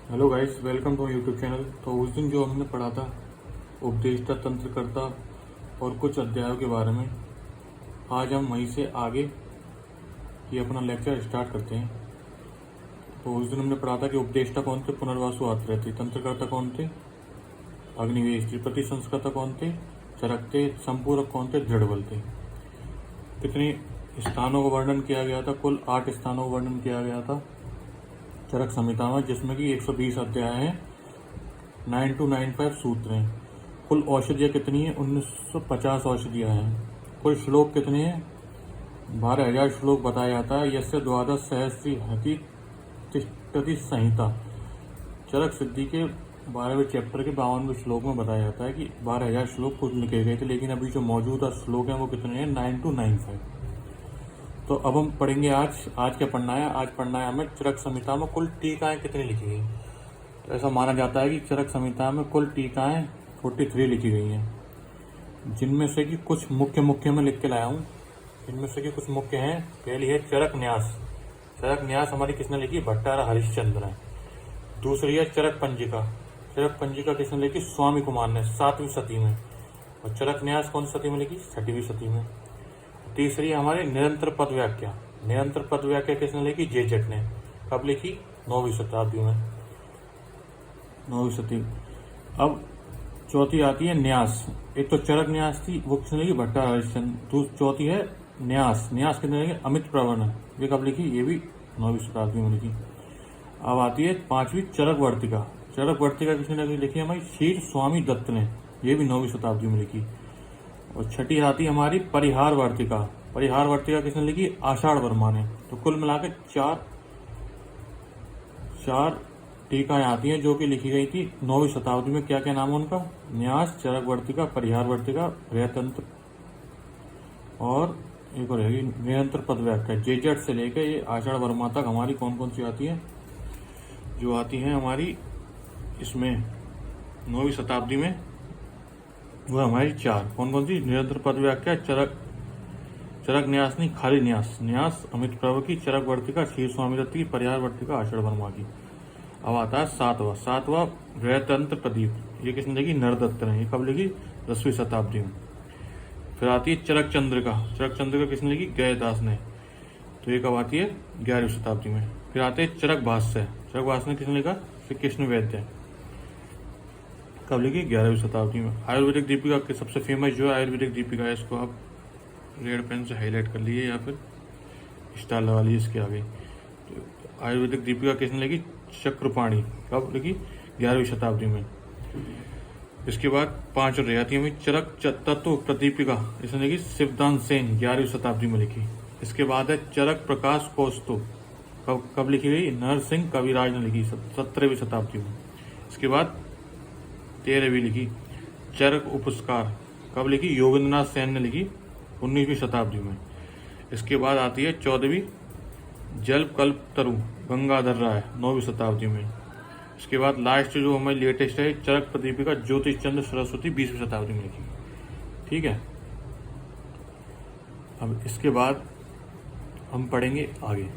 Hello guys, welcome to YouTube channel. तो उस दिन जो हमने पढ़ा था उपदेष्टा, तंत्रकर्ता और कुछ अध्यायों के बारे में, आज हम वहीं से आगे ये अपना लेक्चर स्टार्ट करते हैं। तो उस दिन हमने पढ़ा था कि उपदेष्टा कौन थे, पुनर्वासु आते थे। तंत्रकर्ता कौन थे, अग्निवेश थे। प्रतिसंस्कर्ता कौन थे, चरक थे। संपूरक कौन थे, दृढ़ बल थे। कितने स्थानों का वर्णन किया गया था, कुल 8 स्थानों का वर्णन किया गया था चरक संहिता में, जिसमें कि 120 अध्याय हैं, 9295 सूत्र हैं। कुल औषधियाँ कितनी हैं, 1950 औषधियाँ हैं। कुल श्लोक कितने हैं, 12,000 श्लोक बताया जाता है। यस्य द्वादश सहस्री हति तिष्ठति संहिता। चरक सिद्धि के 12वें चैप्टर के 52वें श्लोक में बताया जाता है कि 12,000 श्लोक कुछ लिखे गए थे, लेकिन अभी जो मौजूदा श्लोक हैं वो कितने हैं, 9295। तो अब हम पढ़ेंगे आज क्या पढ़ना है। आज पढ़ना है हमें चरक संहिता में कुल टीकाएं कितनी लिखी गई। तो ऐसा माना जाता है कि चरक संहिता में कुल टीकाएं 43 लिखी गई हैं, जिनमें से कि कुछ मुख्य में लिख के लाया हूँ। इनमें से कि कुछ मुख्य हैं। पहली है चरक न्यास। चरक न्यास हमारी किसने लिखी, भट्टारा हरिश्चंद्र ने। दूसरी है चरक पंजिका। चरक पंजिका किसने लिखी, स्वामी कुमार ने, 7वीं सदी में। और चरक न्यास कौन सी सदी में लिखी, 6वीं सदी में। तीसरी है हमारी निरंतर पद व्याख्या। निरंतर पद व्याख्या किसने लिखी, जेजट ने। कब लिखी, 9वीं शताब्दी में, 9वीं शताब्दी। अब चौथी आती है न्यास। एक तो चरक न्यास थी, वो किसने लिखी, भट्टारा हरिश्चंद्र। चौथी है न्यास। न्यास किसने लिखी, अमित प्रवर ने। ये कब लिखी, ये भी 9वीं शताब्दी में लिखी। अब आती है 5वीं चरक वर्तिका। चरक वर्तिका किसने लिखी, हमारी क्षीर स्वामी दत्त ने। ये भी 9वीं शताब्दी में लिखी। और छठी आती हमारी परिहार वर्तिका। परिहार वर्तिका किसने लिखी, आषाढ़ वर्मा ने। तो कुल मिलाकर चार टीकाएं आती हैं जो कि लिखी गई थी 9वीं शताब्दी में। क्या क्या नाम है उनका, न्यास, चरक वर्तिका, परिहार वर्तिका, हृदयतंत्र और एक और रहेगी निरंतर पद व्याख्या। जेजट से लेकर ये आषाढ़ वर्मा तक हमारी कौन कौन सी आती है, जो आती है हमारी इसमें 9वीं शताब्दी में, वो हमारी 4 कौन कौन सी, निरंतर पद व्याख्या, चरक न्यास नहीं, खाली न्यास। न्यास अमित प्रभु की, चरक वर्तिका क्षीर स्वामी दत्त की, परिहार वर्तिका आषाढ़ वर्मा की। अब आता है सातवां हृदयतंत्र प्रदीप। ये किसने लिखी, नरदत्त ने। ये कब लिखी, 10वीं शताब्दी में। फिर आती है चरक चंद्रिका। चरक चंद्रिका किसने लिखी, गयदास ने। तो ये कब आती है, 11वीं शताब्दी में। फिर आते हैं चरक भाष्य। चरक भाष्य ने किसने लिखा, श्री कृष्ण वैद्य। कब लिखी, 11वीं शताब्दी में। आयुर्वेदिक दीपिका के सबसे फेमस जो है आयुर्वेदिक दीपिका है, इसको आप रेड पेन से हाईलाइट कर लीजिए या फिर स्टार लगा लीजिए इसके आगे। तो आयुर्वेदिक दीपिका किसने लिखी, चक्रपाणी। कब लिखी, 11वीं शताब्दी में। इसके बाद 5 और रहती है चरक तत्व प्रदीपिका। इसने लिखी शिवदान सेन, 11वीं शताब्दी में लिखी। इसके बाद है चरक प्रकाश कौस्तुभ। कब लिखी गई, नरसिंह कविराज ने लिखी, 17वीं शताब्दी में। इसके बाद 13वीं लिखी चरक उपस्कार। कब लिखी, योगेंद्रनाथ सेन ने लिखी, 19वीं शताब्दी में। इसके बाद आती है 14वीं जलकल्पतरु, गंगाधर राय, 9वीं शताब्दी में। इसके बाद लास्ट जो हमारी लेटेस्ट है चरक प्रदीपिका, ज्योतिष चंद्र सरस्वती, 20वीं शताब्दी में लिखी। ठीक है, अब इसके बाद हम पढ़ेंगे आगे।